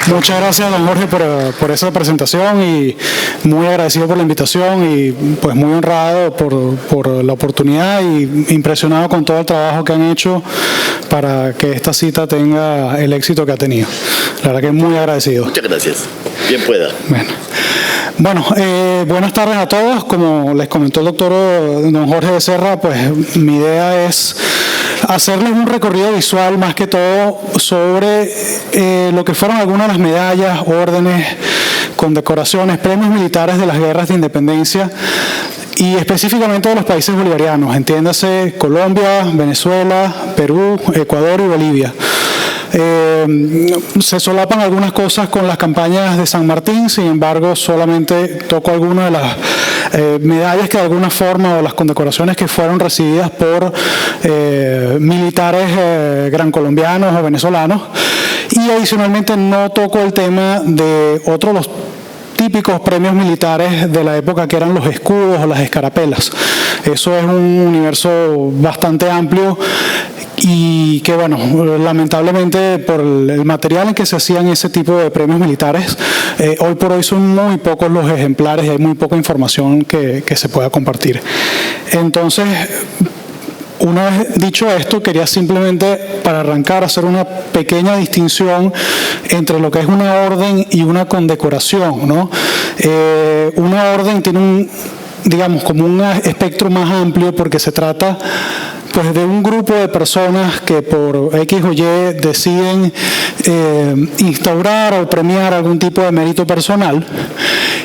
Muchas gracias, don Jorge, por esa presentación y muy agradecido por la invitación y pues muy honrado por la oportunidad y impresionado con todo el trabajo que han hecho para que esta cita tenga el éxito que ha tenido. La verdad que muy agradecido. Muchas gracias. Bien pueda. Bueno, buenas tardes a todos. Como les comentó el doctor don Jorge Becerra, pues mi idea es hacerles un recorrido visual más que todo sobre lo que fueron algunas de las medallas, órdenes, condecoraciones, premios militares de las guerras de independencia y específicamente de los países bolivarianos, entiéndase Colombia, Venezuela, Perú, Ecuador y Bolivia. Se solapan algunas cosas con las campañas de San Martín, sin embargo solamente toco algunas de las medallas que de alguna forma o las condecoraciones que fueron recibidas por militares gran colombianos o venezolanos, y adicionalmente no toco el tema de otros los típicos premios militares de la época que eran los escudos o las escarapelas. Eso es un universo bastante amplio y que, bueno, lamentablemente por el material en que se hacían ese tipo de premios militares, hoy por hoy son muy pocos los ejemplares y hay muy poca información que se pueda compartir. Entonces, una vez dicho esto, quería simplemente, para arrancar, hacer una pequeña distinción entre lo que es una orden y una condecoración, ¿no? Una orden tiene digamos, como un espectro más amplio porque se trata pues de un grupo de personas que por X o Y deciden instaurar o premiar algún tipo de mérito personal.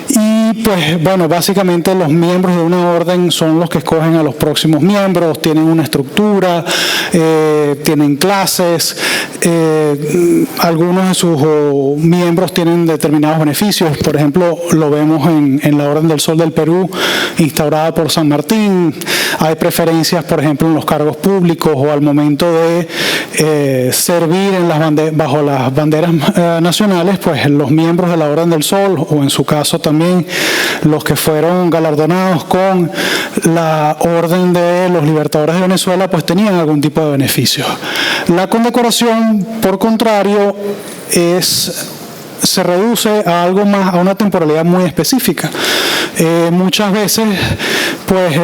Y pues bueno, básicamente los miembros de una orden son los que escogen a los próximos miembros, tienen una estructura, tienen clases, algunos de sus miembros tienen determinados beneficios. Por ejemplo, lo vemos en la Orden del Sol del Perú, instaurada por San Martín. Hay preferencias, por ejemplo, en los cargos públicos o al momento de servir en bajo las banderas nacionales, pues los miembros de la Orden del Sol, o en su caso también los que fueron galardonados con la Orden de los Libertadores de Venezuela, pues tenían algún tipo de beneficio. La condecoración, por contrario, se reduce a algo más, a una temporalidad muy específica. Muchas veces pues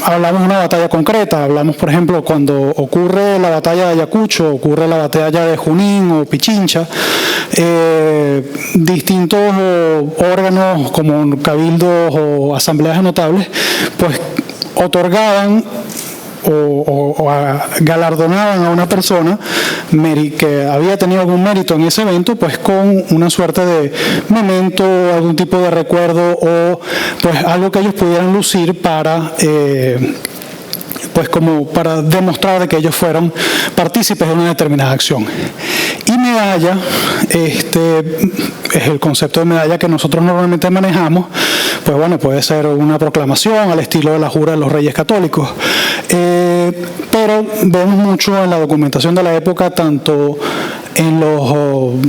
hablamos de una batalla concreta, hablamos por ejemplo cuando ocurre la batalla de Ayacucho, ocurre la batalla de Junín o Pichincha, distintos órganos como cabildos o asambleas notables pues otorgaban o galardonaban a una persona que había tenido algún mérito en ese evento, pues con una suerte de memento, algún tipo de recuerdo o pues algo que ellos pudieran lucir para pues como para demostrar de que ellos fueron partícipes de una determinada acción. Y medalla, es el concepto de medalla que nosotros normalmente manejamos, pues bueno, puede ser una proclamación al estilo de la jura de los Reyes Católicos, pero vemos mucho en la documentación de la época, tanto en los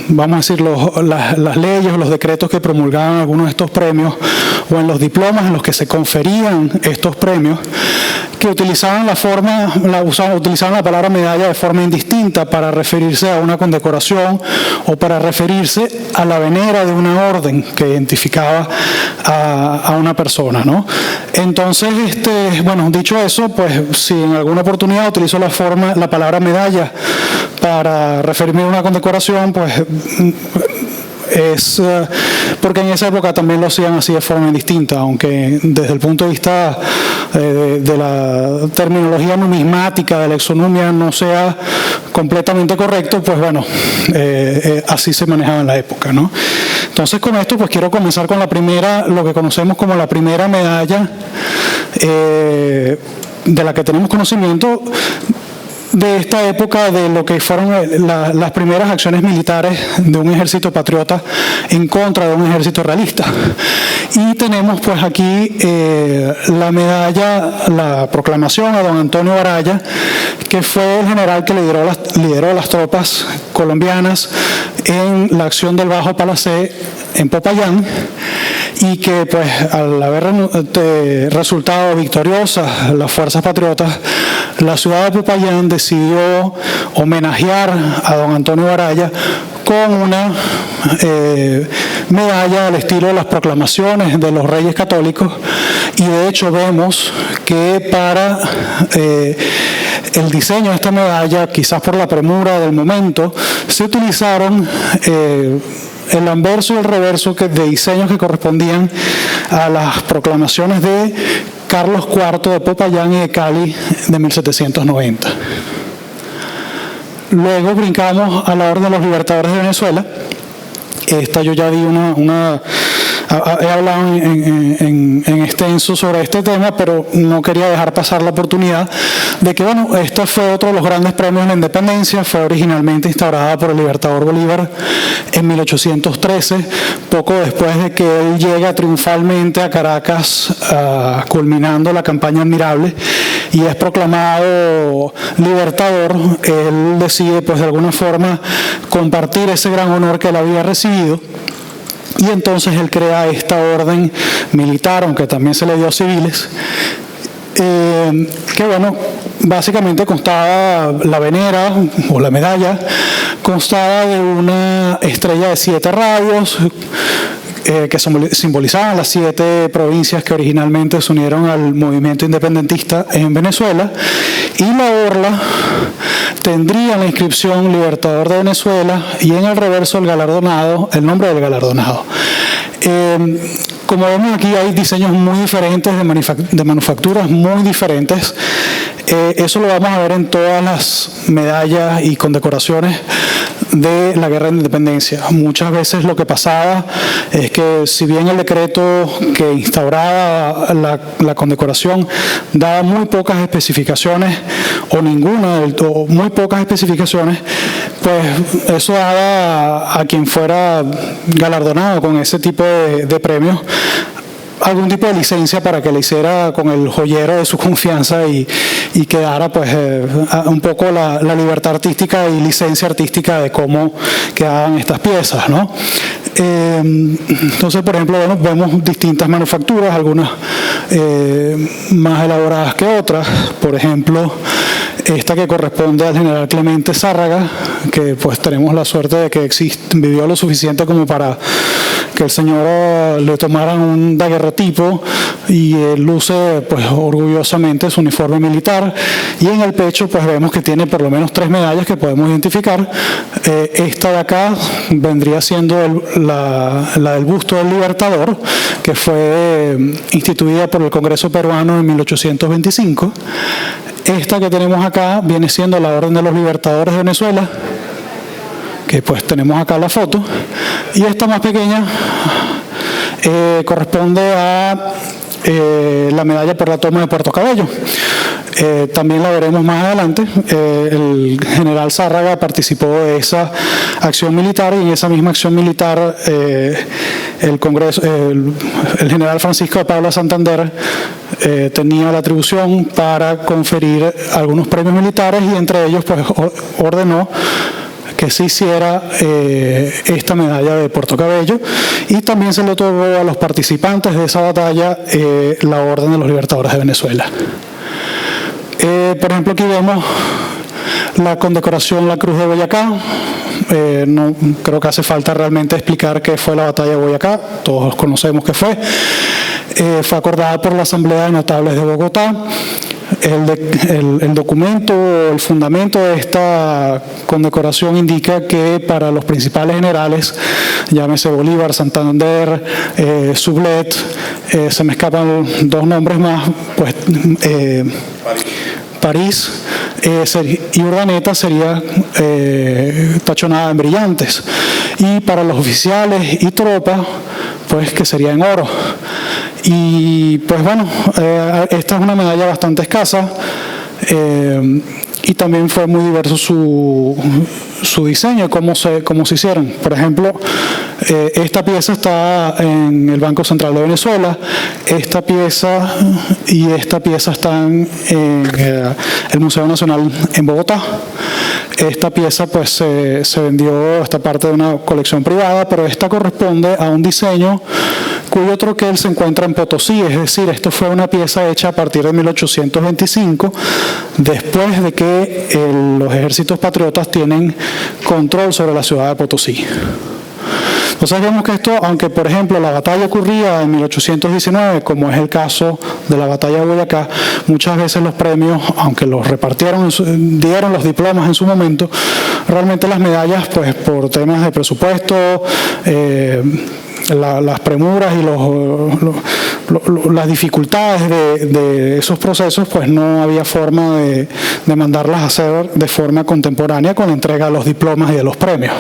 vamos a decir, las leyes o los decretos que promulgaban algunos de estos premios o en los diplomas en los que se conferían estos premios, que utilizaban utilizaban la palabra medalla de forma indistinta para referirse a una condecoración o para referirse a la venera de una orden que identificaba a una persona, ¿no? Entonces, bueno, dicho eso, pues si en alguna oportunidad utilizo la palabra medalla para referirme a una condecoración, pues es porque en esa época también lo hacían así de forma indistinta, aunque desde el punto de vista de la terminología numismática de la exonumia no sea completamente correcto, pues bueno, así se manejaba en la época, ¿no? Entonces con esto pues quiero comenzar con la primera, lo que conocemos como la primera medalla de la que tenemos conocimiento de esta época, de lo que fueron las primeras acciones militares de un ejército patriota en contra de un ejército realista. Y tenemos pues aquí la medalla, la proclamación a don Antonio Baraya, que fue el general que lideró las tropas colombianas en la acción del Bajo Palacé en Popayán, y que pues al haber resultado victoriosas las fuerzas patriotas, la ciudad de Popayán decidió homenajear a don Antonio Baraya con una medalla al estilo de las proclamaciones de los reyes católicos, y de hecho vemos que para el diseño de esta medalla, quizás por la premura del momento, se utilizaron el anverso y el reverso de diseños que correspondían a las proclamaciones de Carlos IV de Popayán y de Cali de 1790. Luego brincamos a la Orden de los Libertadores de Venezuela. Esta yo ya di he hablado en extenso sobre este tema, pero no quería dejar pasar la oportunidad de que, bueno, este fue otro de los grandes premios de la independencia. Fue originalmente instaurada por el Libertador Bolívar en 1813, poco después de que él llega triunfalmente a Caracas, culminando la campaña Admirable, y es proclamado libertador. Él decide, pues, de alguna forma compartir ese gran honor que él había recibido. Y entonces él crea esta orden militar, aunque también se le dio a civiles, que, bueno, básicamente constaba, la venera o la medalla constaba de una estrella de 7 rayos, que simbolizaban las 7 provincias que originalmente se unieron al movimiento independentista en Venezuela, y la orla tendría la inscripción Libertador de Venezuela y en el reverso el galardonado, el nombre del galardonado. Como vemos aquí, hay diseños muy diferentes, de manufacturas muy diferentes. Eso lo vamos a ver en todas las medallas y condecoraciones de la Guerra de Independencia. Muchas veces lo que pasaba es que, si bien el decreto que instauraba la condecoración daba muy pocas especificaciones, o ninguna, o muy pocas especificaciones, pues eso daba a quien fuera galardonado con ese tipo de premios algún tipo de licencia para que le hiciera con el joyero de su confianza y quedara, pues, un poco la libertad artística y licencia artística de cómo quedaban estas piezas, ¿no? Entonces, por ejemplo, bueno, vemos distintas manufacturas, algunas más elaboradas que otras. Por ejemplo, esta que corresponde al general Clemente Zárraga, que, pues, tenemos la suerte de que vivió lo suficiente como para que el señor le tomaran un daguerrotipo, y él luce, pues, orgullosamente su uniforme militar, y en el pecho, pues, vemos que tiene por lo menos 3 medallas que podemos identificar. Esta de acá vendría siendo la del busto del Libertador, que fue instituida por el Congreso peruano en 1825. Esta que tenemos acá viene siendo la Orden de los Libertadores de Venezuela, que, pues, tenemos acá la foto, y esta más pequeña corresponde a la medalla por la toma de Puerto Cabello. También la veremos más adelante. El general Zárraga participó de esa acción militar, y en esa misma acción militar el general Francisco de Paula Santander tenía la atribución para conferir algunos premios militares, y entre ellos, pues, ordenó que se hiciera esta medalla de Puerto Cabello, y también se le otorgó a los participantes de esa batalla la Orden de los Libertadores de Venezuela. Por ejemplo, aquí vemos la condecoración La Cruz de Boyacá. No creo que hace falta realmente explicar qué fue la batalla de Boyacá, todos conocemos qué fue. Fue acordada por la Asamblea de Notables de Bogotá. El documento, el fundamento de esta condecoración indica que para los principales generales, llámese Bolívar, Santander, Sublet, se me escapan 2 nombres más, pues París y Urdaneta sería tachonada en brillantes, y para los oficiales y tropas, pues, que sería en oro. Y, pues, bueno, esta es una medalla bastante escasa, y también fue muy diverso su diseño, cómo se hicieron. Por ejemplo, esta pieza está en el Banco Central de Venezuela, esta pieza y esta pieza están en el Museo Nacional en Bogotá. Esta pieza, pues, se vendió, esta parte de una colección privada, pero esta corresponde a un diseño cuyo troquel se encuentra en Potosí, es decir, esto fue una pieza hecha a partir de 1825, después de que los ejércitos patriotas tienen control sobre la ciudad de Potosí. Entonces vemos que esto, aunque por ejemplo la batalla ocurría en 1819, como es el caso de la batalla de Boyacá, muchas veces los premios, aunque los repartieron, dieron los diplomas en su momento, realmente las medallas, pues por temas de presupuesto, las premuras y las dificultades de esos procesos, pues no había forma de mandarlas a hacer de forma contemporánea con la entrega de los diplomas y de los premios.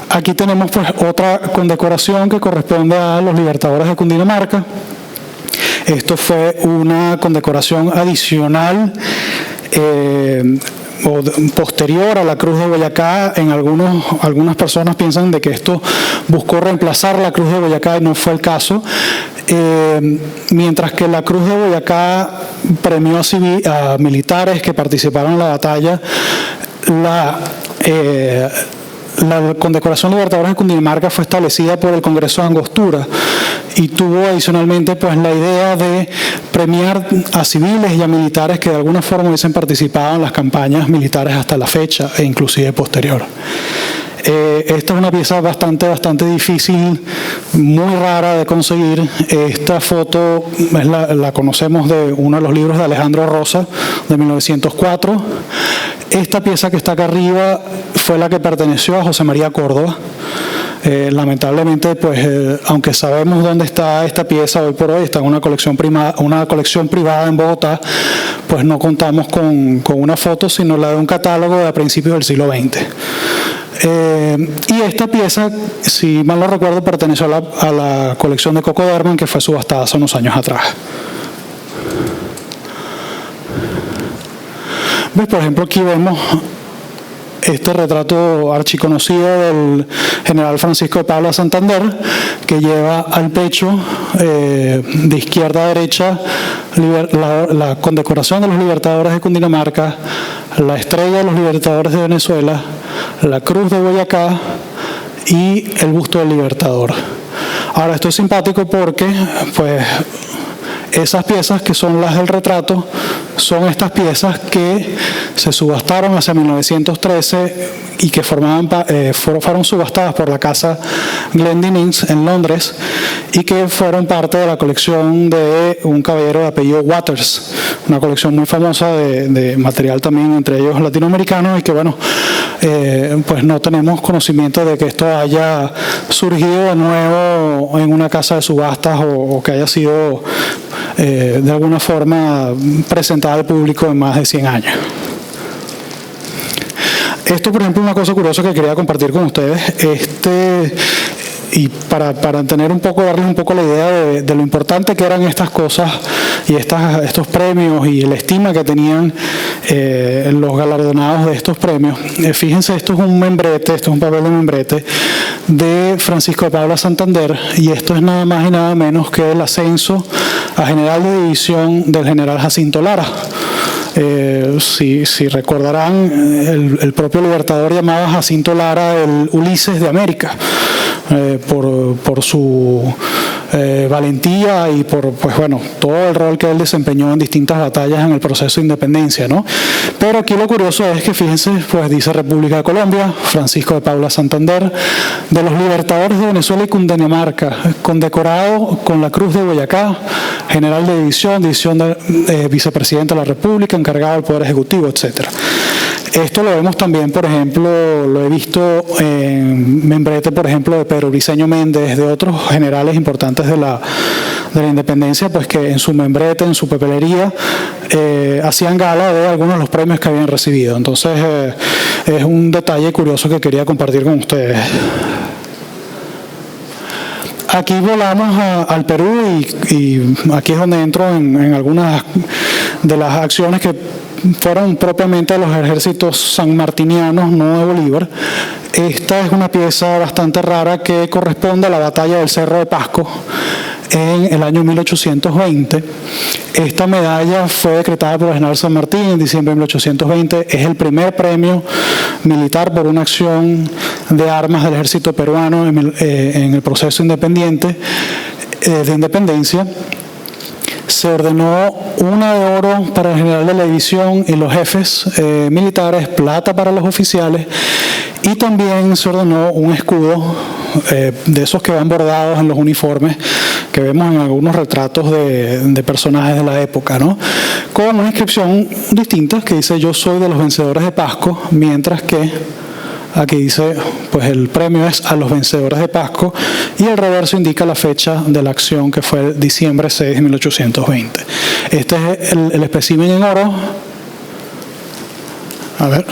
Aquí tenemos pues otra condecoración que corresponde a los libertadores de Cundinamarca. Esto fue una condecoración adicional o posterior a la Cruz de Boyacá. Algunas personas piensan de que esto buscó reemplazar la Cruz de Boyacá y no fue el caso. Mientras que la Cruz de Boyacá premió a militares que participaron en la batalla, la condecoración Libertadores de Cundinamarca fue establecida por el Congreso de Angostura y tuvo adicionalmente pues la idea de premiar a civiles y a militares que de alguna forma hubiesen participado en las campañas militares hasta la fecha e inclusive posterior. Esta es una pieza bastante difícil, muy rara de conseguir. Esta foto la conocemos de uno de los libros de Alejandro Rosa, de 1904. Esta pieza que está acá arriba fue la que perteneció a José María Córdoba. Lamentablemente, pues, aunque sabemos dónde está esta pieza hoy por hoy, está en una colección privada en Bogotá, pues no contamos con una foto, sino la de un catálogo de a principios del siglo XX. Y esta pieza, si mal no recuerdo, perteneció a la colección de Coco Derman, que fue subastada hace unos años atrás. ¿Ves? Por ejemplo, aquí vemos este retrato archiconocido del general Francisco de Paula Santander, que lleva al pecho, de izquierda a derecha, la condecoración de los libertadores de Cundinamarca, la estrella de los libertadores de Venezuela, la cruz de Boyacá y el busto del libertador. Ahora, esto es simpático porque, pues, esas piezas que son las del retrato son estas piezas que se subastaron hacia 1913 y que fueron subastadas por la casa Glendinning en Londres y que fueron parte de la colección de un caballero de apellido Waters, una colección muy famosa de material también entre ellos latinoamericanos y que bueno, pues no tenemos conocimiento de que esto haya surgido de nuevo en una casa de subastas o que haya sido de alguna forma presentada al público en más de 100 años. Esto, por ejemplo, es una cosa curiosa que quería compartir con ustedes. Y para tener darles un poco la idea de lo importante que eran estas cosas y estos premios y la estima que tenían los galardonados de estos premios. Fíjense, esto es un membrete, esto es un papel de membrete de Francisco de Paula Santander, y esto es nada más y nada menos que el ascenso a general de división del general Jacinto Lara. Si recordarán, el propio libertador llamaba a Jacinto Lara el Ulises de América, por su valentía y por todo el rol que él desempeñó en distintas batallas en el proceso de independencia, ¿no? Pero aquí lo curioso es que, fíjense, pues dice República de Colombia, Francisco de Paula Santander, de los libertadores de Venezuela y Cundinamarca, condecorado con la Cruz de Boyacá, general de división de vicepresidente de la República, encargado del Poder Ejecutivo, etcétera. Esto lo vemos también, por ejemplo, lo he visto en membrete, por ejemplo, de Pedro Briceño Méndez, de otros generales importantes de la independencia, pues que en su membrete, en su papelería, hacían gala de algunos de los premios que habían recibido. Entonces, es un detalle curioso que quería compartir con ustedes. Aquí volamos al Perú y aquí es donde entro en algunas de las acciones que fueron propiamente de los ejércitos sanmartinianos, no de Bolívar. Esta es una pieza bastante rara que corresponde a la batalla del Cerro de Pasco, en el año 1820. Esta medalla fue decretada por el general San Martín en diciembre de 1820. Es el primer premio militar por una acción de armas del ejército peruano en el proceso independiente de independencia. Se ordenó una de oro para el general de la división y los jefes militares, plata para los oficiales, y también se ordenó un escudo de esos que van bordados en los uniformes que vemos en algunos retratos de personajes de la época, ¿no? Con una inscripción distinta que dice: yo soy de los vencedores de Pasco, mientras que aquí dice, pues el premio es a los vencedores de Pasco, y el reverso indica la fecha de la acción, que fue el diciembre 6 de 1820. Este es el espécimen en oro. A ver.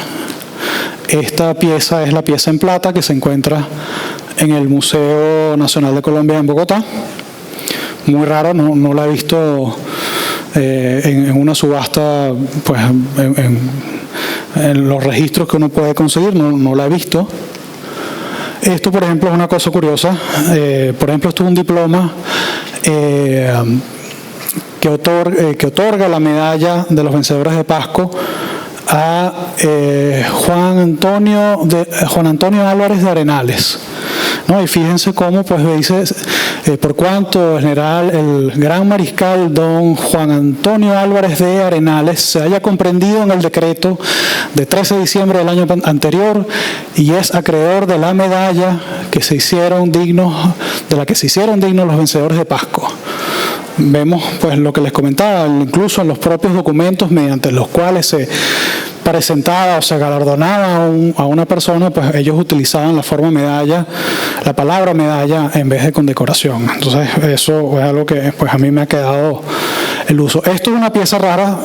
Esta pieza es la pieza en plata que se encuentra en el Museo Nacional de Colombia en Bogotá. Muy raro, no la he visto en una subasta, pues en los registros que uno puede conseguir, no la he visto. Esto, por ejemplo, es una cosa curiosa. Por ejemplo, esto es un diploma que otorga la medalla de los vencedores de Pasco a Juan Antonio Álvarez de Arenales, ¿no? Y fíjense cómo, pues dice, por cuanto el gran mariscal don Juan Antonio Álvarez de Arenales se haya comprendido en el decreto de 13 de diciembre del año anterior y es acreedor de la medalla de la que se hicieron dignos los vencedores de Pasco. Vemos, pues, lo que les comentaba, incluso en los propios documentos mediante los cuales se presentaba o se galardonaba a una persona, pues ellos utilizaban la palabra medalla en vez de condecoración. Entonces eso es algo que, pues, a mí me ha quedado el uso. Esto es una pieza rara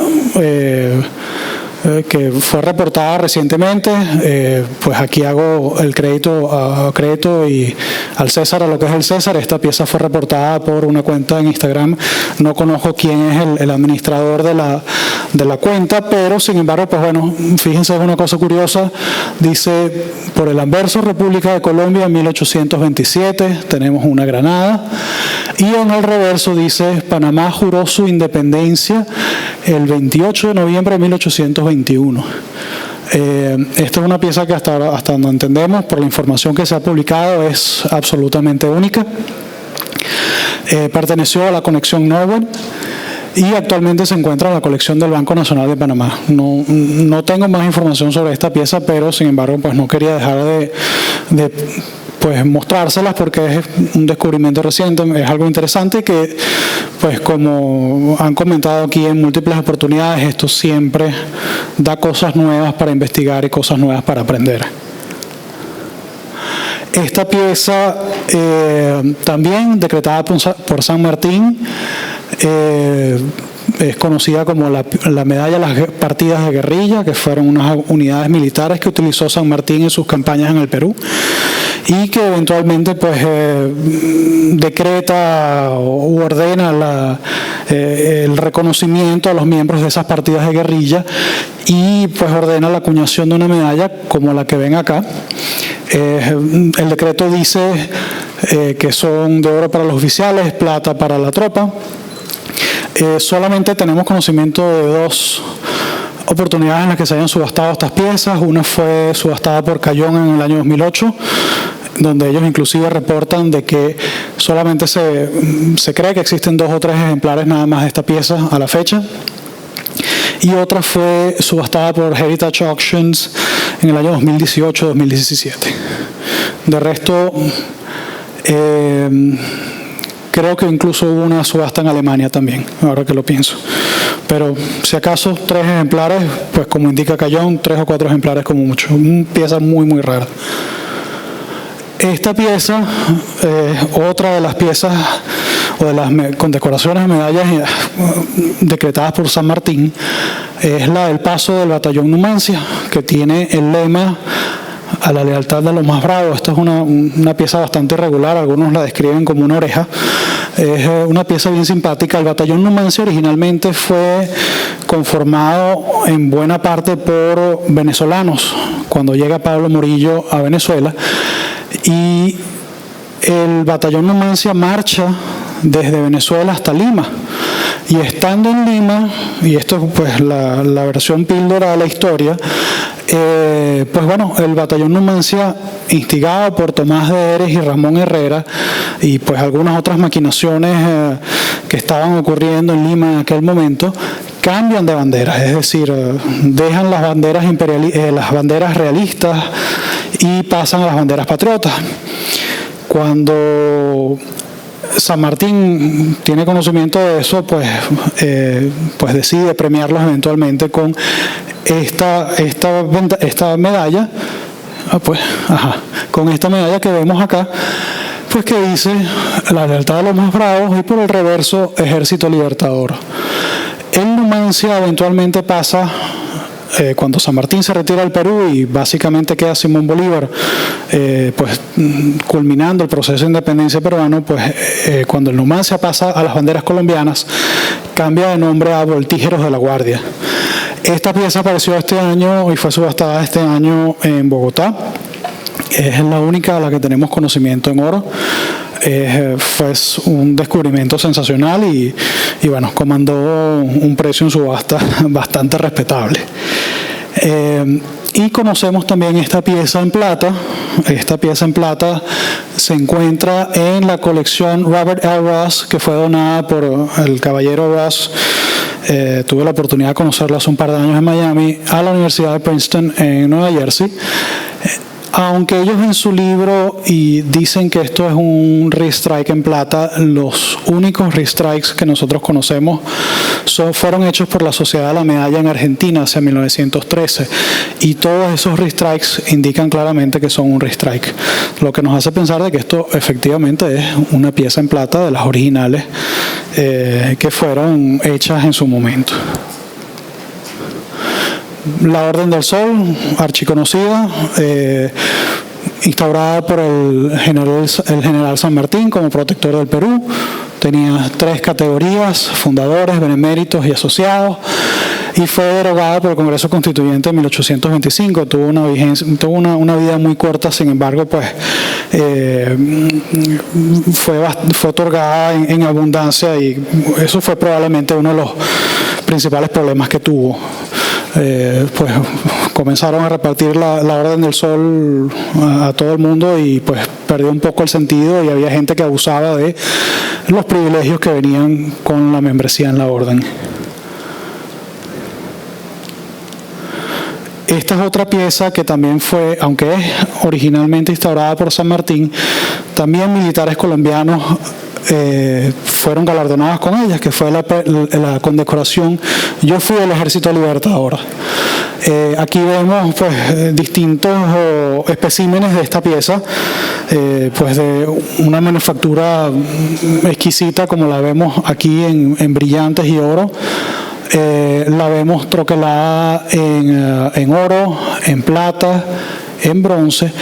que fue reportada recientemente. Pues aquí hago el crédito y al César a lo que es el César. Esta pieza fue reportada por una cuenta en Instagram. No conozco quién es el administrador de la cuenta, pero sin embargo, pues bueno, fíjense, es una cosa curiosa. Dice: por el anverso República de Colombia 1827, tenemos una granada, y en el reverso dice: Panamá juró su independencia el 28 de noviembre de 1821. Esta es una pieza que hasta donde entendemos, por la información que se ha publicado, es absolutamente única. Perteneció a la colección Nobel y actualmente se encuentra en la colección del Banco Nacional de Panamá. No tengo más información sobre esta pieza, pero sin embargo, pues no quería dejar de pues mostrárselas, porque es un descubrimiento reciente, es algo interesante que, pues como han comentado aquí en múltiples oportunidades, esto siempre da cosas nuevas para investigar y cosas nuevas para aprender. Esta pieza, también decretada por San Martín, es conocida como la medalla a las partidas de guerrilla, que fueron unas unidades militares que utilizó San Martín en sus campañas en el Perú, y que eventualmente, pues, decreta u ordena el reconocimiento a los miembros de esas partidas de guerrilla, y pues ordena la acuñación de una medalla como la que ven acá. El decreto dice que son de oro para los oficiales, plata para la tropa. Solamente tenemos conocimiento de dos oportunidades en las que se hayan subastado estas piezas. Una fue subastada por Cayón en el año 2008, donde ellos inclusive reportan de que solamente se cree que existen 2 o 3 ejemplares nada más de esta pieza a la fecha. Y otra fue subastada por Heritage Auctions en el año 2018-2017. De resto, creo que incluso hubo una subasta en Alemania también, ahora que lo pienso. Pero si acaso 3 ejemplares, pues como indica Cayón, 3 o 4 ejemplares como mucho. Una pieza muy, muy rara. Esta pieza es otra de las piezas o de las condecoraciones, medallas decretadas por San Martín. Es la del paso del batallón Numancia, que tiene el lema: a la lealtad de los más bravos. Esta es una pieza bastante irregular, algunos la describen como una oreja. Es una pieza bien simpática. El batallón Numancia originalmente fue conformado en buena parte por venezolanos cuando llega Pablo Morillo a Venezuela, y el batallón Numancia marcha desde Venezuela hasta Lima. Y estando en Lima, y esto es pues la versión píldora de la historia, pues bueno, el batallón Numancia, instigado por Tomás de Heres y Ramón Herrera, y pues algunas otras maquinaciones que estaban ocurriendo en Lima en aquel momento, cambian de banderas, es decir, dejan las banderas las banderas realistas y pasan a las banderas patriotas. Cuando San Martín tiene conocimiento de eso, pues decide premiarlos eventualmente con esta medalla, con esta medalla que vemos acá, pues que dice la lealtad de los más bravos y por el reverso Ejército Libertador. El Numancia eventualmente pasa, cuando San Martín se retira del Perú y básicamente queda Simón Bolívar, pues culminando el proceso de independencia peruano, pues cuando el Numancia pasa a las banderas colombianas, cambia de nombre a Voltígeros de la Guardia. Esta pieza apareció este año y fue subastada este año en Bogotá. Es la única de la que tenemos conocimiento en oro. Fue un descubrimiento sensacional y bueno, comandó un precio en subasta bastante respetable. Y conocemos también esta pieza en plata. Esta pieza en plata se encuentra en la colección Robert L. Ross, que fue donada por el caballero Ross. Tuve la oportunidad de conocerlo hace un par de años en Miami, a la Universidad de Princeton en Nueva Jersey. Aunque ellos en su libro y dicen que esto es un restrike en plata, los únicos restrikes que nosotros conocemos fueron hechos por la Sociedad de la Medalla en Argentina hacia 1913, y todos esos restrikes indican claramente que son un restrike, lo que nos hace pensar de que esto efectivamente es una pieza en plata de las originales que fueron hechas en su momento. La Orden del Sol, archiconocida, instaurada por el general San Martín como protector del Perú. Tenía 3 categorías: fundadores, beneméritos y asociados, y fue derogada por el Congreso Constituyente en 1825. Tuvo una vida muy corta, sin embargo, pues fue otorgada en abundancia, y eso fue probablemente uno de los principales problemas que tuvo. Pues comenzaron a repartir la Orden del Sol a todo el mundo y pues perdió un poco el sentido, y había gente que abusaba de los privilegios que venían con la membresía en la orden. Esta es otra pieza que también fue, aunque es originalmente instaurada por San Martín, también militares colombianos fueron galardonados con ellas, que fue la condecoración Yo fui del Ejército Libertador. Aquí vemos pues distintos especímenes de esta pieza, pues de una manufactura exquisita, como la vemos aquí en brillantes y oro. La vemos troquelada en oro, en plata, en bronce,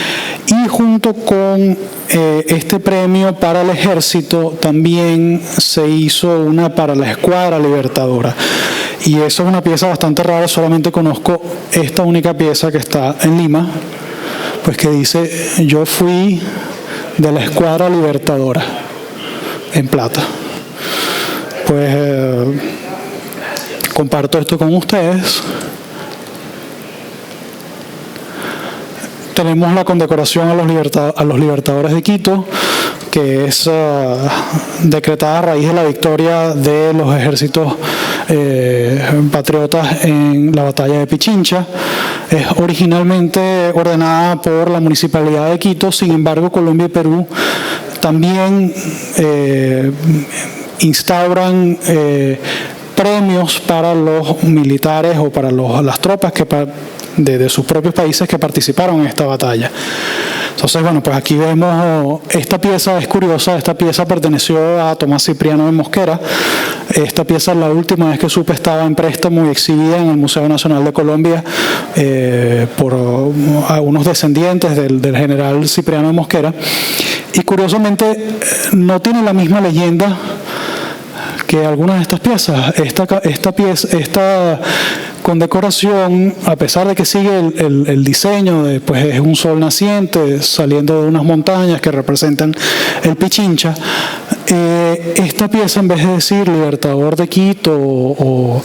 y junto con este premio para el ejército también se hizo una para la Escuadra Libertadora, y eso es una pieza bastante rara. Solamente conozco esta única pieza que está en Lima, pues que dice Yo fui de la Escuadra Libertadora, en plata. Pues comparto esto con ustedes. Tenemos la condecoración a los libertadores de Quito, que es decretada a raíz de la victoria de los ejércitos patriotas en la batalla de Pichincha. Es originalmente ordenada por la Municipalidad de Quito. Sin embargo, Colombia y Perú también instauran premios para los militares o para las tropas de sus propios países que participaron en esta batalla. Entonces, bueno, pues aquí vemos esta pieza. Es curiosa, esta pieza perteneció a Tomás Cipriano de Mosquera. Esta pieza, la última vez que supe, estaba en préstamo y exhibida en el Museo Nacional de Colombia por algunos descendientes del general Cipriano de Mosquera. Y curiosamente no tiene la misma leyenda que algunas de estas piezas. Esta condecoración, a pesar de que sigue el diseño de, pues es un sol naciente saliendo de unas montañas que representan el Pichincha, Esta pieza, en vez de decir Libertador de Quito o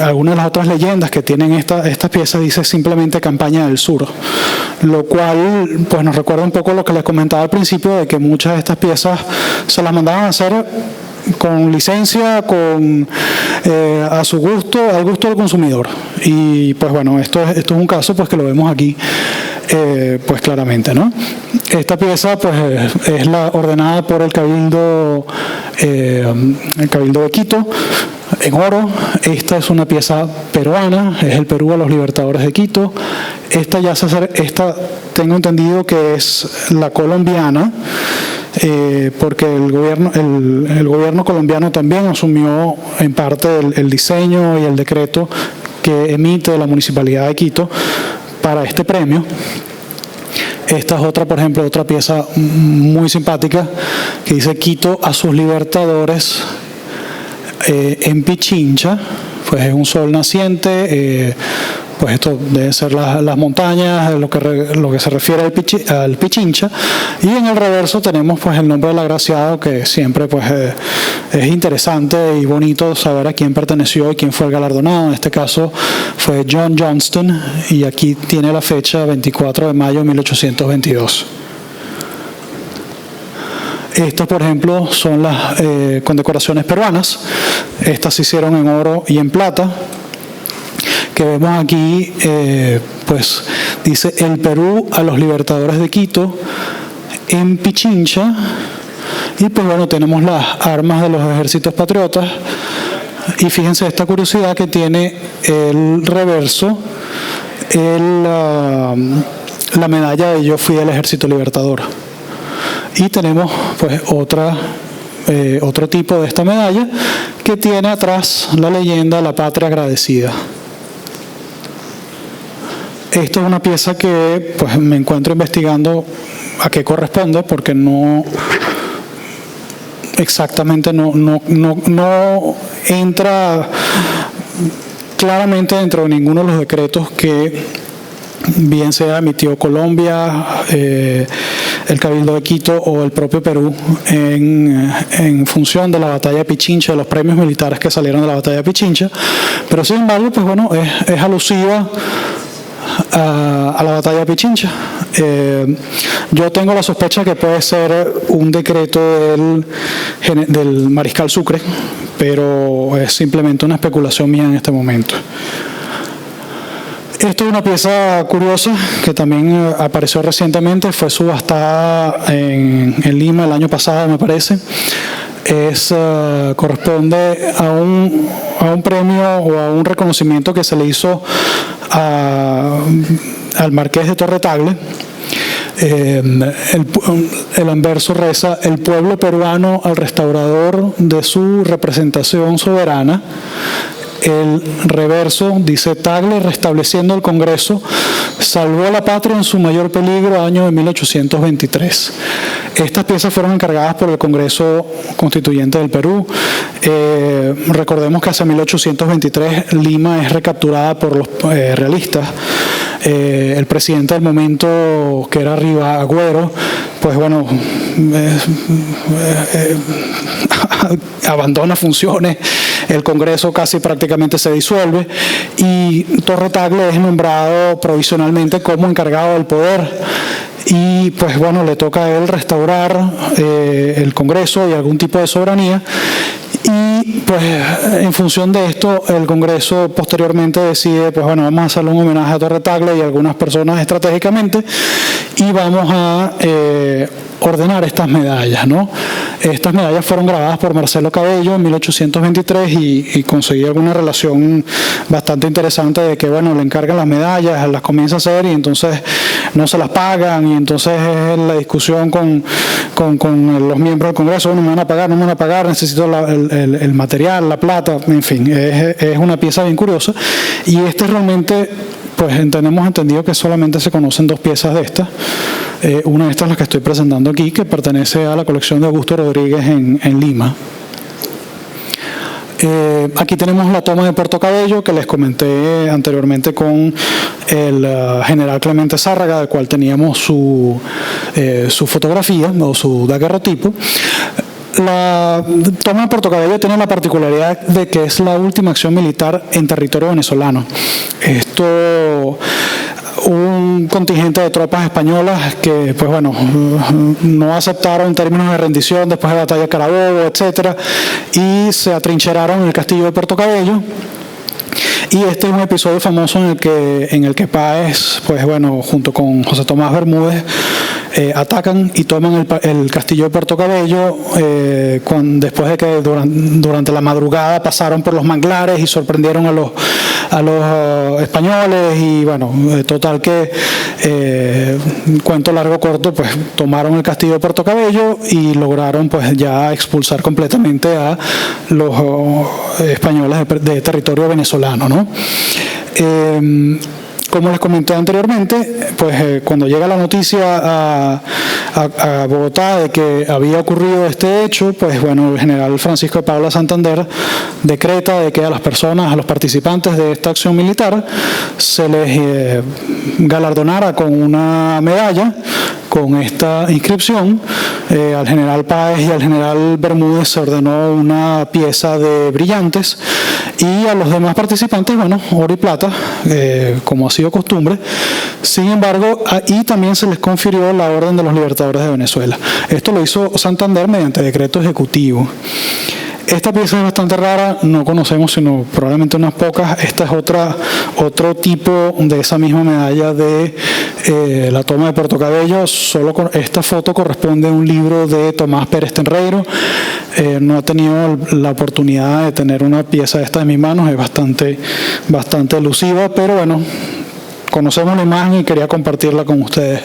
algunas de las otras leyendas que tienen esta pieza, dice simplemente Campaña del Sur, lo cual pues nos recuerda un poco lo que les comentaba al principio, de que muchas de estas piezas se las mandaban a hacer con licencia, a su gusto, al gusto del consumidor. Y pues bueno, esto es un caso pues que lo vemos aquí pues claramente, ¿no? Esta pieza pues es la ordenada por el Cabildo de Quito en oro. Esta es una pieza peruana, es el Perú a los Libertadores de Quito. Esta tengo entendido que es la colombiana, porque el gobierno colombiano también asumió en parte el diseño y el decreto que emite la Municipalidad de Quito para este premio. Esta es por ejemplo, otra pieza muy simpática que dice Quito a sus libertadores en Pichincha. Pues es un sol naciente, pues esto deben ser las montañas, lo que se refiere al Pichincha. Y en el reverso tenemos pues el nombre del agraciado, que siempre pues es interesante y bonito saber a quién perteneció y quién fue el galardonado. En este caso fue John Johnston, y aquí tiene la fecha 24 de mayo de 1822. Estas, por ejemplo, son las condecoraciones peruanas. Estas se hicieron en oro y en plata, que vemos aquí, pues dice el Perú a los Libertadores de Quito en Pichincha. Y pues bueno, tenemos las armas de los ejércitos patriotas. Y fíjense esta curiosidad que tiene el reverso, la medalla de Yo fui del Ejército Libertador. Y tenemos pues otro tipo de esta medalla que tiene atrás la leyenda La Patria Agradecida. Esto es una pieza que pues me encuentro investigando a qué corresponde, porque no exactamente no entra claramente dentro de ninguno de los decretos que bien sea emitió Colombia, el Cabildo de Quito o el propio Perú en función de la batalla de Pichincha, de los premios militares que salieron de la batalla de Pichincha. Pero sin embargo, pues bueno, es alusiva a la batalla de Pichincha. Yo tengo la sospecha que puede ser un decreto del mariscal Sucre, pero es simplemente una especulación mía en este momento. Esto es una pieza curiosa que también apareció recientemente, fue subastada en Lima el año pasado, me parece. Corresponde a un premio o a un reconocimiento que se le hizo al Marqués de Torre Tagle. El anverso reza: el pueblo peruano al restaurador de su representación soberana. El reverso dice: Tagle, restableciendo el Congreso, salvó a la patria en su mayor peligro, año de 1823. Estas piezas fueron encargadas por el Congreso Constituyente del Perú. Recordemos que hacia 1823 Lima es recapturada por los realistas. El presidente del momento, que era Riva Agüero, pues bueno, abandona funciones, el Congreso casi prácticamente se disuelve y Torre Tagle es nombrado provisionalmente como encargado del poder. Y pues bueno, le toca a él restaurar el Congreso y algún tipo de soberanía. Y pues en función de esto, el Congreso posteriormente decide, pues bueno, vamos a hacerle un homenaje a Torre Tagle y a algunas personas estratégicamente, y vamos a ordenar estas medallas, ¿no? Estas medallas fueron grabadas por Marcelo Cabello en 1823 y conseguí alguna relación bastante interesante de que, bueno, le encargan las medallas, las comienza a hacer y entonces no se las pagan, y entonces es la discusión con los miembros del Congreso: no me van a pagar, no me van a pagar, necesito el material, la plata, en fin, es una pieza bien curiosa. Y realmente, pues tenemos entendido que solamente se conocen dos piezas de estas. Una de estas es la que estoy presentando aquí, que pertenece a la colección de Augusto Rodríguez en Lima. Aquí tenemos la toma de Puerto Cabello que les comenté anteriormente con el general Clemente Zárraga, del cual teníamos su fotografía o su daguerrotipo. La toma de Puerto Cabello tiene la particularidad de que es la última acción militar en territorio venezolano. Esto, un contingente de tropas españolas que, pues bueno, no aceptaron términos de rendición después de la batalla de Carabobo, etcétera, y se atrincheraron en el castillo de Puerto Cabello. Y este es un episodio famoso en el que Páez, pues bueno, junto con José Tomás Bermúdez, atacan y toman el castillo de Puerto Cabello después de que durante la madrugada pasaron por los manglares y sorprendieron a los españoles y bueno, total que cuento largo corto, pues tomaron el castillo de Puerto Cabello y lograron pues ya expulsar completamente a los españoles de territorio venezolano, ¿no? Como les comenté anteriormente, pues cuando llega la noticia a Bogotá de que había ocurrido este hecho, pues bueno, el general Francisco de Paula Santander decreta de que a las personas, a los participantes de esta acción militar, se les galardonara con una medalla con esta inscripción. Al general Páez y al general Bermúdez se ordenó una pieza de brillantes y a los demás participantes, bueno, oro y plata, como ha sido costumbre. Sin embargo, y también se les confirió la Orden de los Libertadores de Venezuela. Esto lo hizo Santander mediante decreto ejecutivo. Esta pieza es bastante rara, no conocemos sino probablemente unas pocas. Esta es otro tipo de esa misma medalla de la toma de Puerto Cabello. Solo esta foto corresponde a un libro de Tomás Pérez Tenreiro. No he tenido la oportunidad de tener una pieza de esta en mis manos, es bastante elusiva, pero bueno, conocemos la imagen y quería compartirla con ustedes.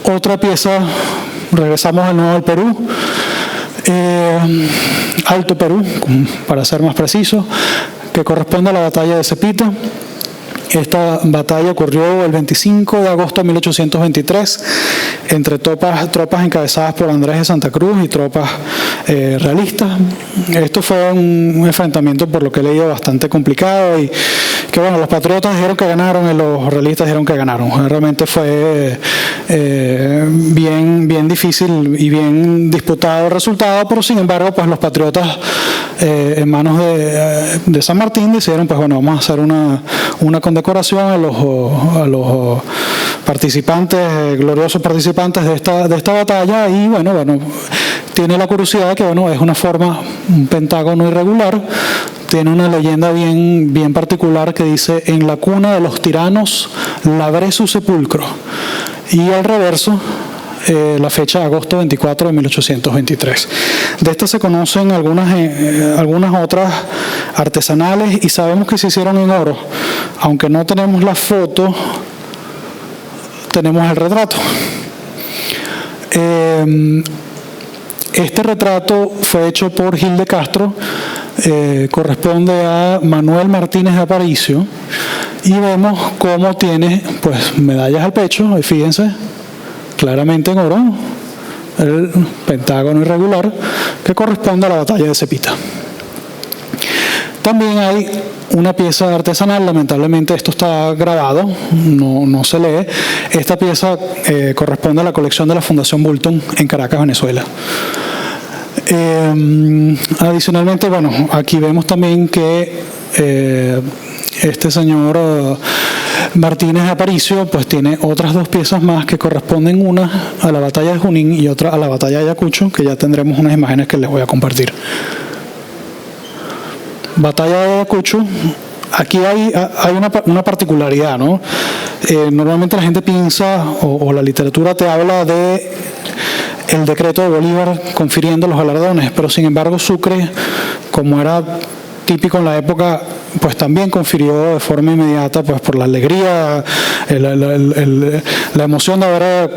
Otra pieza, regresamos de nuevo al Perú. Alto Perú, para ser más preciso, que corresponde a la batalla de Cepita. Esta batalla ocurrió el 25 de agosto de 1823 entre tropas encabezadas por Andrés de Santa Cruz y tropas realistas. Esto fue un enfrentamiento, por lo que he leído, bastante complicado y que bueno, los patriotas dijeron que ganaron y los realistas dijeron que ganaron. Realmente fue bien difícil y bien disputado el resultado, pero sin embargo pues los patriotas en manos de San Martín decidieron pues bueno, vamos a hacer una condecoración a los participantes, gloriosos participantes de esta batalla. Y bueno, tiene la curiosidad de que bueno, es una forma, un pentágono irregular. Tiene una leyenda bien particular que dice: en la cuna de los tiranos labré su sepulcro. Y al reverso la fecha de agosto 24 de 1823. De estas se conocen algunas otras artesanales y sabemos que se hicieron en oro. Aunque no tenemos la foto, tenemos el retrato. Este retrato fue hecho por Gil de Castro, corresponde a Manuel Martínez de Aparicio, y vemos cómo tiene pues medallas al pecho, fíjense, claramente en oro, el pentágono irregular que corresponde a la batalla de Cepita. También hay una pieza artesanal, lamentablemente esto está grabado, no se lee. Esta pieza corresponde a la colección de la Fundación Bulton en Caracas, Venezuela. Adicionalmente, bueno, aquí vemos también que este señor Martínez de Aparicio pues tiene otras dos piezas más que corresponden, una a la batalla de Junín y otra a la batalla de Ayacucho, que ya tendremos unas imágenes que les voy a compartir. Batalla de Ayacucho, aquí hay una particularidad, ¿no? Normalmente la gente piensa, o la literatura te habla de el decreto de Bolívar confiriendo los galardones, pero sin embargo Sucre, como era típico en la época, pues también confirió de forma inmediata, pues por la alegría, la emoción de haber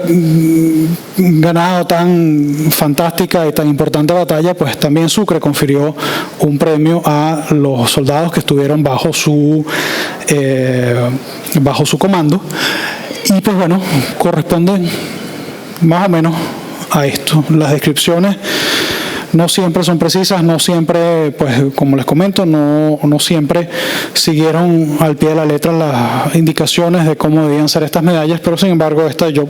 ganado tan fantástica y tan importante batalla, pues también Sucre confirió un premio a los soldados que estuvieron bajo su comando. Y pues bueno, corresponden más o menos a esto. Las descripciones no siempre son precisas, no siempre, pues como les comento, no siempre siguieron al pie de la letra las indicaciones de cómo debían ser estas medallas, pero sin embargo esta yo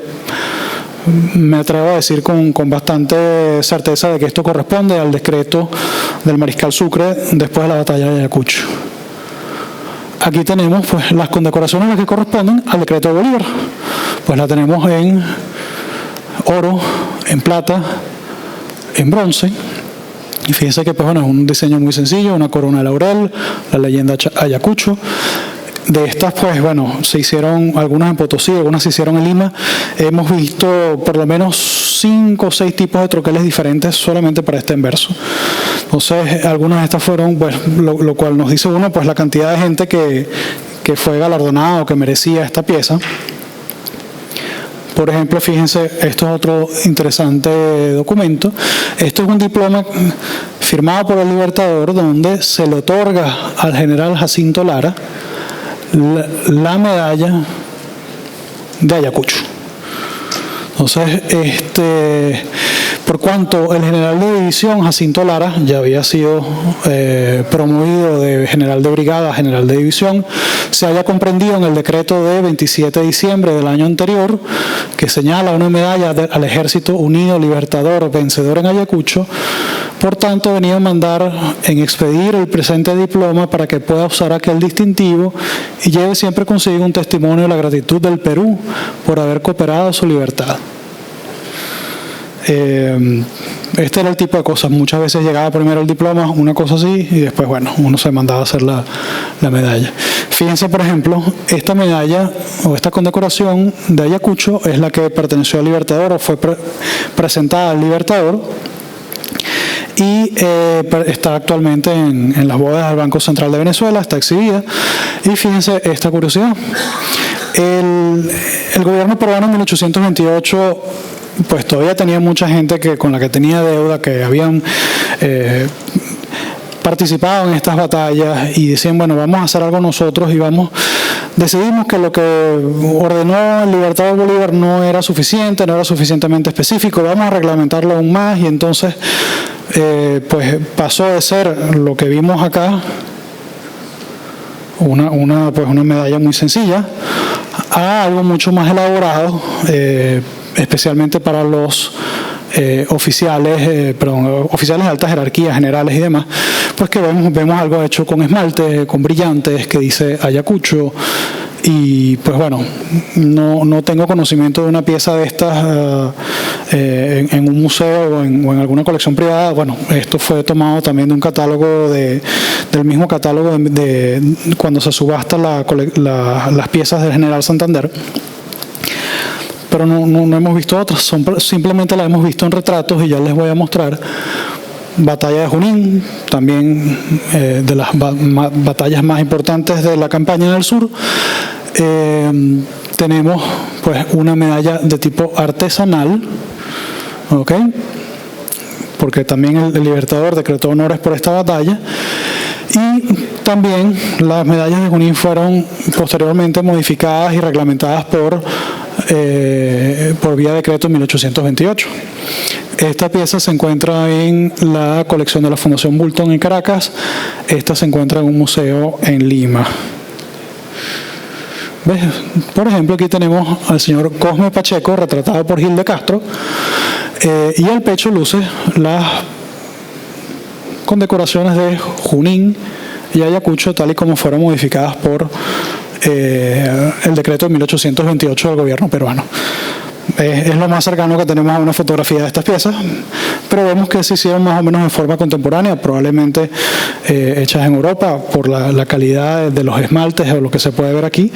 me atrevo a decir con bastante certeza de que esto corresponde al decreto del mariscal Sucre después de la batalla de Ayacucho. Aquí tenemos pues las condecoraciones que corresponden al decreto de Bolívar. Pues la tenemos en oro, en plata, en bronce. Y fíjense que pues, bueno, es un diseño muy sencillo, una corona de laurel, la leyenda Ayacucho. De estas, pues bueno, se hicieron algunas en Potosí, algunas se hicieron en Lima. Hemos visto por lo menos 5 o 6 tipos de troqueles diferentes solamente para este enverso. Entonces, algunas de estas fueron, bueno, lo cual nos dice uno, pues la cantidad de gente que fue galardonada o que merecía esta pieza. Por ejemplo, fíjense, esto es otro interesante documento. Esto es un diploma firmado por el Libertador donde se le otorga al general Jacinto Lara la medalla de Ayacucho. Entonces, por cuanto el general de división Jacinto Lara ya había sido promovido de general de brigada a general de división, se haya comprendido en el decreto de 27 de diciembre del año anterior, que señala una medalla al Ejército Unido Libertador vencedor en Ayacucho. Por tanto, venía a mandar en expedir el presente diploma para que pueda usar aquel distintivo y lleve siempre consigo un testimonio de la gratitud del Perú por haber cooperado a su libertad. Este era el tipo de cosas. Muchas veces llegaba primero el diploma, una cosa así, y después, bueno, uno se mandaba a hacer la medalla. Fíjense, por ejemplo, esta medalla o esta condecoración de Ayacucho es la que perteneció al Libertador o fue presentada al Libertador. Y está actualmente en las bóvedas del Banco Central de Venezuela, está exhibida. Y fíjense esta curiosidad. El gobierno peruano en 1828 pues todavía tenía mucha gente con la que tenía deuda, que habían participado en estas batallas y decían, bueno, vamos a hacer algo nosotros y decidimos que lo que ordenó el Libertador Bolívar no era suficiente, no era suficientemente específico, vamos a reglamentarlo aún más. Y entonces pues pasó de ser lo que vimos acá, una medalla muy sencilla, a algo mucho más elaborado, especialmente para los oficiales de alta jerarquía, generales y demás, pues que vemos algo hecho con esmalte, con brillantes, que dice Ayacucho. Y pues bueno, no tengo conocimiento de una pieza de estas en un museo o en alguna colección privada. Bueno, esto fue tomado también de un catálogo del mismo catálogo de cuando se subasta las piezas del General Santander. Pero no hemos visto otras, simplemente las hemos visto en retratos y ya les voy a mostrar. Batalla de Junín, también de las batallas más importantes de la campaña del sur. Tenemos pues una medalla de tipo artesanal, ¿ok? Porque también el Libertador decretó honores por esta batalla. Y también las medallas de Junín fueron posteriormente modificadas y reglamentadas por vía decreto en 1828. Esta pieza se encuentra en la colección de la Fundación Bulton en Caracas. Esta se encuentra en un museo en Lima. ¿Ves? Por ejemplo, aquí tenemos al señor Cosme Pacheco, retratado por Gil de Castro, y al pecho luce las condecoraciones de Junín y Ayacucho, tal y como fueron modificadas por el decreto de 1828 del gobierno peruano. Es lo más cercano que tenemos a una fotografía de estas piezas, pero vemos que se hicieron más o menos de forma contemporánea, probablemente hechas en Europa por la calidad de los esmaltes o lo que se puede ver aquí,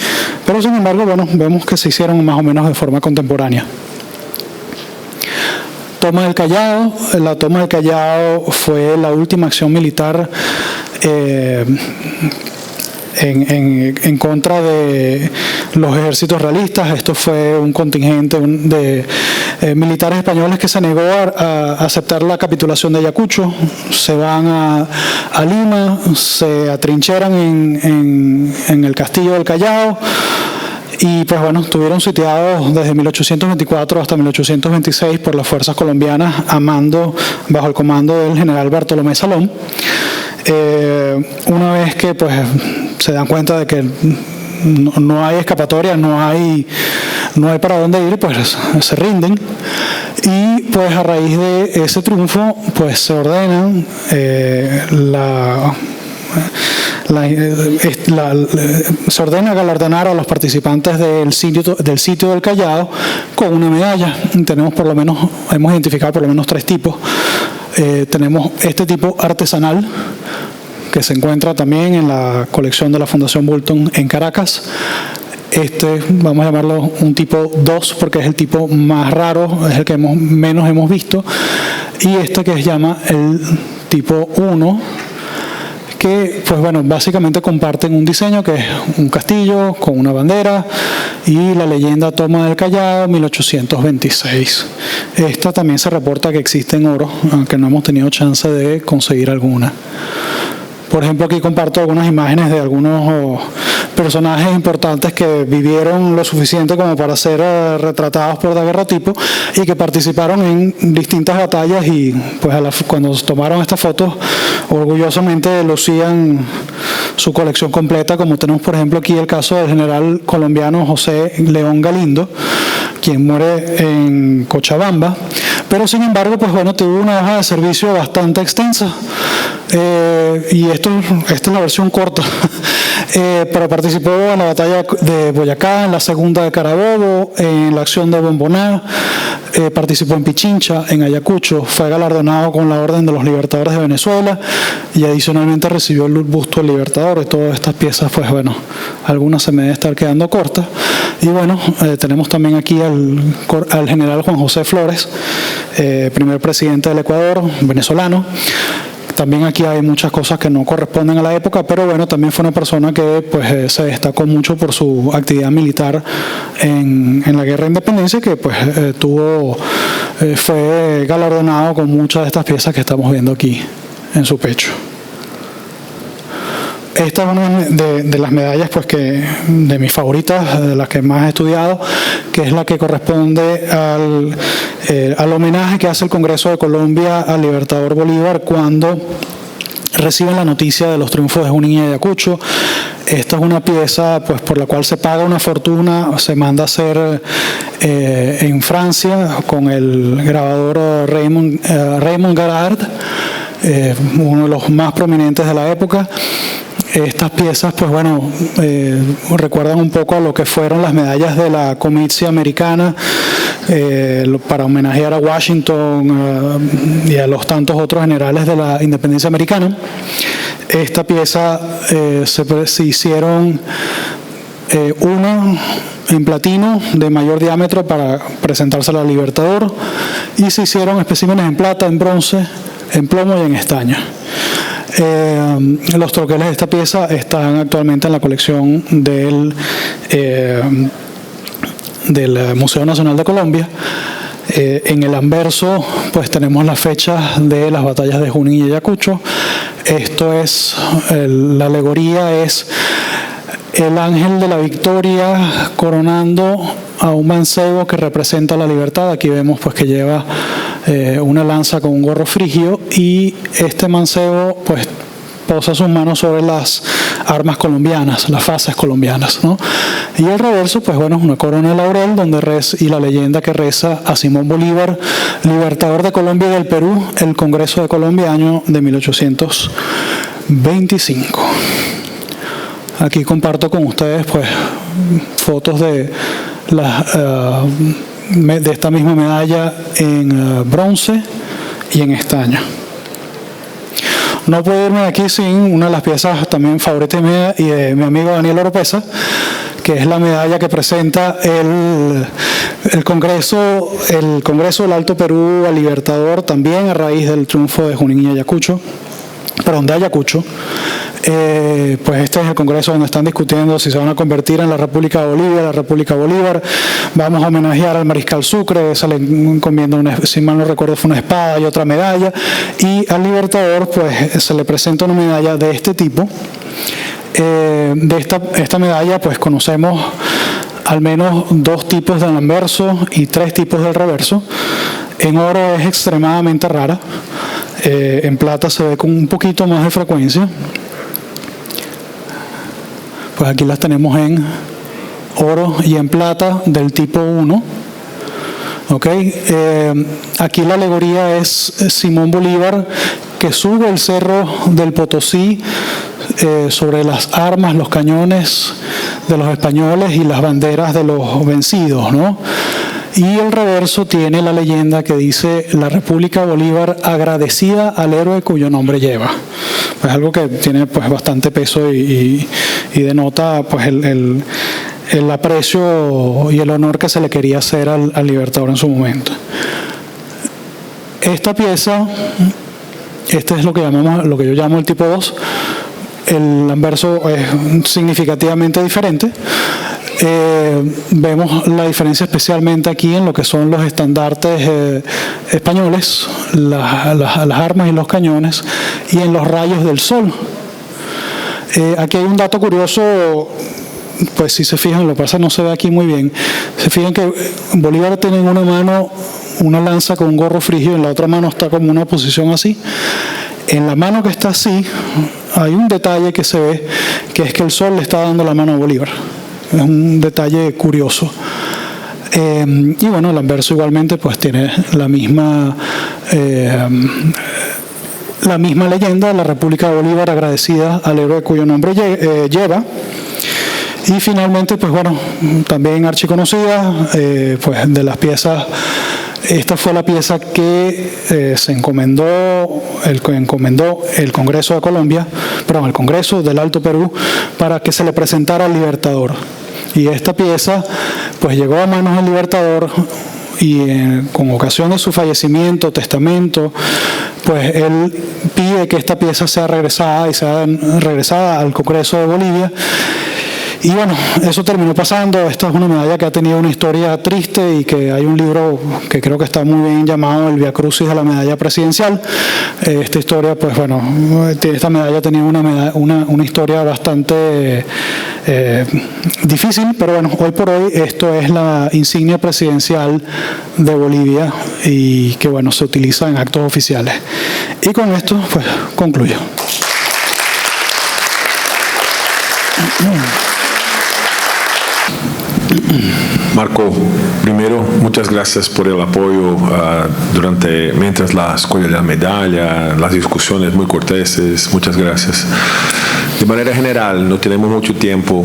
pero sin embargo, bueno, vemos que se hicieron más o menos de forma contemporánea. Toma del Callao. La toma del Callao fue la última acción militar en contra de los ejércitos realistas. Esto fue un contingente de militares españoles que se negó a aceptar la capitulación de Ayacucho. Se van a Lima, se atrincheran en el castillo del Callao y pues bueno, estuvieron sitiados desde 1824 hasta 1826 por las fuerzas colombianas bajo el comando del general Bartolomé Salón. Una vez que pues se dan cuenta de que no hay escapatoria, no hay para dónde ir, pues se rinden, y pues a raíz de ese triunfo pues se ordenan se ordena galardonar a los participantes del sitio del Callao con una medalla. Hemos identificado por lo menos 3 tipos. Tenemos este tipo artesanal, que se encuentra también en la colección de la Fundación Bulton en Caracas. Vamos a llamarlo un tipo 2 porque es el tipo más raro, es el que menos hemos visto. Y que se llama el tipo 1, que pues bueno, básicamente comparten un diseño que es un castillo con una bandera y la leyenda Toma del Callao 1826. Esta también se reporta que existe en oro, aunque no hemos tenido chance de conseguir alguna. Por ejemplo, aquí comparto algunas imágenes de algunos personajes importantes que vivieron lo suficiente como para ser retratados por daguerrotipo y que participaron en distintas batallas, y pues cuando tomaron estas fotos orgullosamente lucían su colección completa, como tenemos por ejemplo aquí el caso del general colombiano José León Galindo, quien muere en Cochabamba, pero sin embargo pues bueno, tuvo una hoja de servicio bastante extensa. Y esta es la versión corta, pero participó en la batalla de Boyacá, en la segunda de Carabobo, en la acción de Bomboná, participó en Pichincha, en Ayacucho, fue galardonado con la Orden de los Libertadores de Venezuela y adicionalmente recibió el busto del Libertador. De todas estas piezas, pues bueno, algunas se me deben estar quedando cortas. Y bueno, tenemos también aquí al general Juan José Flores, primer presidente del Ecuador, venezolano. También aquí hay muchas cosas que no corresponden a la época, pero bueno, también fue una persona que pues se destacó mucho por su actividad militar en la Guerra de Independencia, que pues fue galardonado con muchas de estas piezas que estamos viendo aquí en su pecho. Esta es una de las medallas pues de mis favoritas, de las que más he estudiado, que es la que corresponde al homenaje que hace el Congreso de Colombia al Libertador Bolívar cuando reciben la noticia de los triunfos de Junín y Ayacucho. Esta es una pieza pues por la cual se paga una fortuna, se manda a hacer en Francia con el grabador Raymond Garard, uno de los más prominentes de la época. Estas piezas, pues bueno, recuerdan un poco a lo que fueron las medallas de la Comitia Americana para homenajear a Washington y a los tantos otros generales de la independencia americana. Esta pieza se hicieron una en platino de mayor diámetro para presentársela al Libertador, y se hicieron especímenes en plata, en bronce, en plomo y en estaño. Los troqueles de esta pieza están actualmente en la colección del Museo Nacional de Colombia. En el anverso pues tenemos las fechas de las batallas de Junín y Ayacucho. Esto es, la alegoría es el ángel de la victoria coronando a un mancebo que representa la libertad. Aquí vemos pues que lleva una lanza con un gorro frigio, y este mancebo pues posa sus manos sobre las armas colombianas, las faces colombianas, ¿no? Y el reverso pues bueno, es una corona de laurel y la leyenda que reza a Simón Bolívar, libertador de Colombia y del Perú, el Congreso de Colombia, año de 1825. Aquí comparto con ustedes pues fotos de esta misma medalla en bronce y en estaño. No puedo irme de aquí sin una de las piezas también favoritas mía y de mi amigo Daniel Oropesa, que es la medalla que presenta el Congreso del Alto Perú al Libertador, también a raíz del triunfo de Junín y Ayacucho. Pues este es el Congreso donde están discutiendo si se van a convertir en la República de Bolivia, la República Bolívar. Vamos a homenajear al Mariscal Sucre, se le encomienda, si mal no recuerdo, fue una espada y otra medalla. Y al Libertador pues se le presenta una medalla de este tipo. De esta medalla pues conocemos al menos 2 tipos del anverso y 3 tipos del reverso. En oro es extremadamente rara. En plata se ve con un poquito más de frecuencia. Pues aquí las tenemos en oro y en plata del tipo 1. ¿Okay? Aquí la alegoría es Simón Bolívar, que sube el cerro del Potosí sobre las armas, los cañones de los españoles y las banderas de los vencidos, ¿no? Y el reverso tiene la leyenda que dice: la República Bolívar agradecida al héroe cuyo nombre lleva. Pues algo que tiene pues bastante peso y denota pues el aprecio y el honor que se le quería hacer al Libertador en su momento. Esta pieza, este es lo que yo llamo el tipo 2. El anverso es significativamente diferente. Vemos la diferencia especialmente aquí en lo que son los estandartes españoles, las armas y los cañones, y en los rayos del sol. Aquí hay un dato curioso, pues si se fijan, lo que pasa no se ve aquí muy bien. Se fijan que Bolívar tiene en una mano una lanza con un gorro frigio, en la otra mano está como una posición así. En la mano que está así hay un detalle que se ve, que es que el sol le está dando la mano a Bolívar. Es un detalle curioso. Y bueno, el anverso igualmente pues tiene la misma leyenda: la República de Bolívar agradecida al héroe cuyo nombre lleva. Y finalmente, pues bueno, también archiconocida, pues de las piezas, esta fue la pieza que se encomendó el Congreso de Colombia, perdón, el Congreso del Alto Perú, para que se le presentara al Libertador. Y esta pieza pues llegó a manos del Libertador, y con ocasión de su fallecimiento, testamento, pues él pide que esta pieza sea regresada al Congreso de Bolivia. Y bueno, eso terminó pasando. Esta es una medalla que ha tenido una historia triste, y que hay un libro que creo que está muy bien llamado El Vía Crucis de la Medalla Presidencial. Esta historia, pues bueno, esta medalla tenía una historia bastante difícil, pero bueno, hoy por hoy esto es la insignia presidencial de Bolivia, y que bueno, se utiliza en actos oficiales. Y con esto, pues concluyo. Marco, primero, muchas gracias por el apoyo mientras la escuela de la medalla, las discusiones muy corteses. Muchas gracias. De manera general, no tenemos mucho tiempo.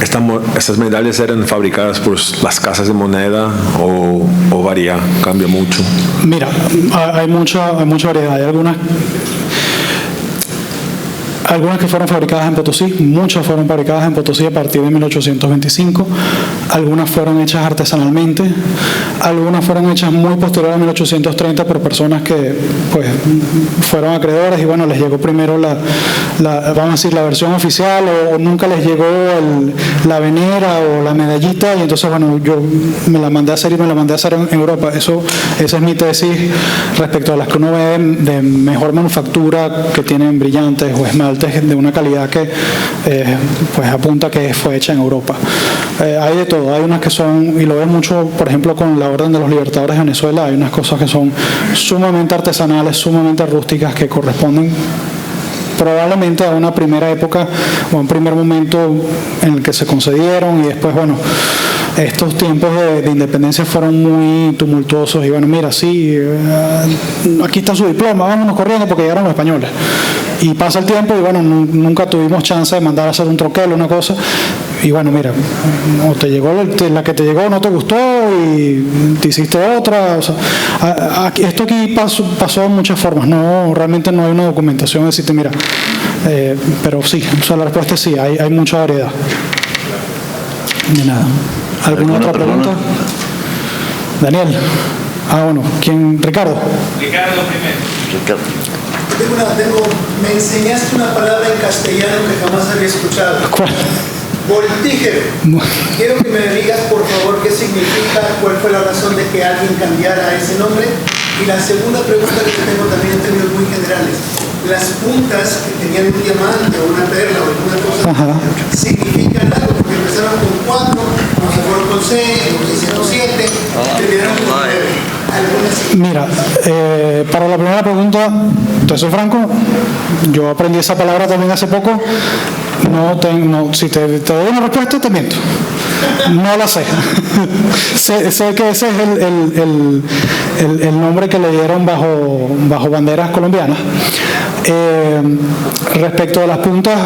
¿Estas medallas eran fabricadas por las casas de moneda o varía, cambia mucho? Mira, hay mucha variedad. Hay algunas que fueron fabricadas en Potosí, muchas fueron fabricadas en Potosí a partir de 1825, algunas fueron hechas artesanalmente, algunas fueron hechas muy posterior a 1830 por personas que pues fueron acreedoras, y bueno, les llegó primero vamos a decir, la versión oficial, o nunca les llegó la venera o la medallita, y entonces bueno, yo me la mandé a hacer en Europa. Esa es mi tesis respecto a las que uno ve de mejor manufactura, que tienen brillantes o esmaltes de una calidad que pues apunta que fue hecha en Europa. Hay de todo, hay unas que son, y lo ves mucho, por ejemplo, con la Orden de los Libertadores de Venezuela, hay unas cosas que son sumamente artesanales, sumamente rústicas, que corresponden probablemente a una primera época o a un primer momento en el que se concedieron, y después, bueno, estos tiempos de independencia fueron muy tumultuosos, y bueno, mira, sí, aquí está su diploma, vámonos corriendo porque llegaron los españoles. Y pasa el tiempo y bueno, nunca tuvimos chance de mandar a hacer un troquel, una cosa. Y bueno, mira, o te llegó la que te llegó, no te gustó y te hiciste otra. O sea, esto aquí pasó de muchas formas. No, realmente no hay una documentación de decirte, mira, pero sí, o sea, la respuesta es sí, hay mucha variedad. De nada. ¿Alguna otra pregunta? Daniel. Bueno, ¿quién? Ricardo. Ricardo primero. Ricardo. Me enseñaste una palabra en castellano que jamás había escuchado. ¿Cuál? Voltígero. Quiero que me digas, por favor, qué significa, cuál fue la razón de que alguien cambiara ese nombre. Y la segunda pregunta que te tengo también en términos muy generales. Las puntas que tenían un diamante o una perla o alguna cosa, ¿significan algo? Porque empezaron con 4, como se fueron con C, en 607, terminaron con 9. Mira, para la primera pregunta, te soy franco, yo aprendí esa palabra también hace poco. Si te doy una respuesta, te miento. No la sé. sé que ese es el nombre que le dieron bajo banderas colombianas. Respecto a las puntas,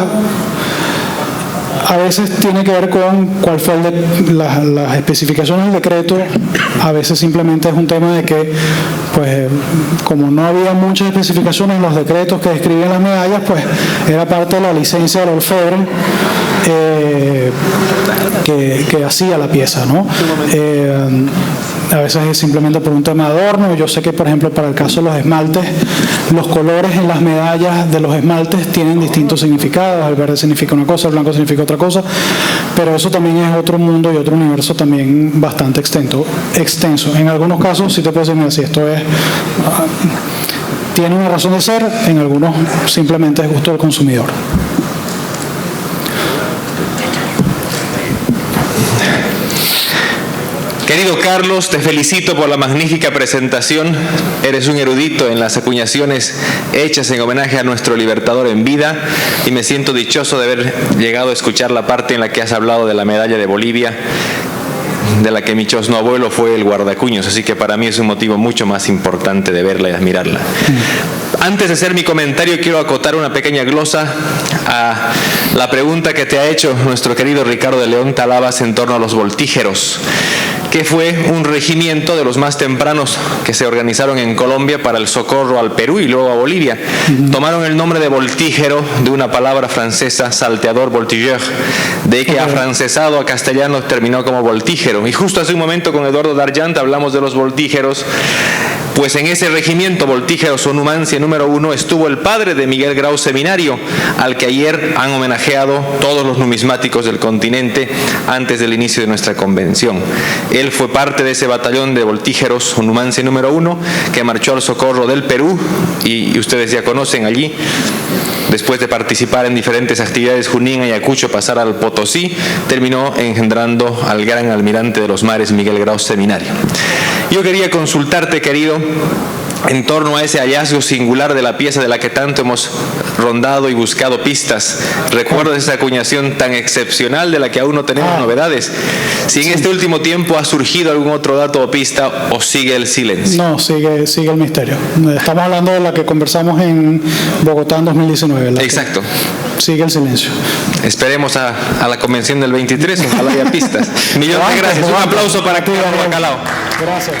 a veces tiene que ver con cuál fue las especificaciones del decreto. A veces simplemente es un tema de que, pues, como no había muchas especificaciones en los decretos que describían las medallas, pues era parte de la licencia del orfebre que hacía la pieza, ¿no? A veces es simplemente por un tema de adorno. Yo sé que, por ejemplo, para el caso de los esmaltes, los colores en las medallas de los esmaltes tienen distintos significados. El verde significa una cosa, el blanco significa otra cosa, pero eso también es otro mundo y otro universo también bastante extenso. En algunos casos sí te puedo decir, mira, si esto tiene una razón de ser, en algunos simplemente es gusto del consumidor. Querido Carlos, te felicito por la magnífica presentación. Eres un erudito en las acuñaciones hechas en homenaje a nuestro libertador en vida, y me siento dichoso de haber llegado a escuchar la parte en la que has hablado de la medalla de Bolivia, de la que mi chosno abuelo fue el guardacuños, así que para mí es un motivo mucho más importante de verla y admirarla. Antes de hacer mi comentario, quiero acotar una pequeña glosa a la pregunta que te ha hecho nuestro querido Ricardo de León Talabas en torno a los voltígeros, que fue un regimiento de los más tempranos que se organizaron en Colombia para el socorro al Perú y luego a Bolivia. Tomaron el nombre de voltígero de una palabra francesa, salteador, voltigeur, de que afrancesado a castellano terminó como voltígero. Y justo hace un momento con Eduardo Darjant hablamos de los voltígeros. Pues en ese regimiento voltígeros o Numancia número 1 estuvo el padre de Miguel Grau Seminario, al que ayer han homenajeado todos los numismáticos del continente antes del inicio de nuestra convención. Él fue parte de ese batallón de voltígeros o Numancia número 1 que marchó al socorro del Perú, y ustedes ya conocen allí. Después de participar en diferentes actividades, Junín, Ayacucho, pasar al Potosí, terminó engendrando al gran almirante de los mares, Miguel Grau Seminario. Yo quería consultarte, querido, en torno a ese hallazgo singular de la pieza de la que tanto hemos rondado y buscado pistas. ¿Recuerdas esa acuñación tan excepcional de la que aún no tenemos novedades? Si en este último tiempo ha surgido algún otro dato o pista, o sigue el silencio. No, sigue el misterio. Estamos hablando de la que conversamos en Bogotá en 2019. Exacto. Sigue el silencio. Esperemos a la convención del 23, ojalá haya pistas. Millones de gracias. Un aplauso para Carlos Bacalao. Gracias.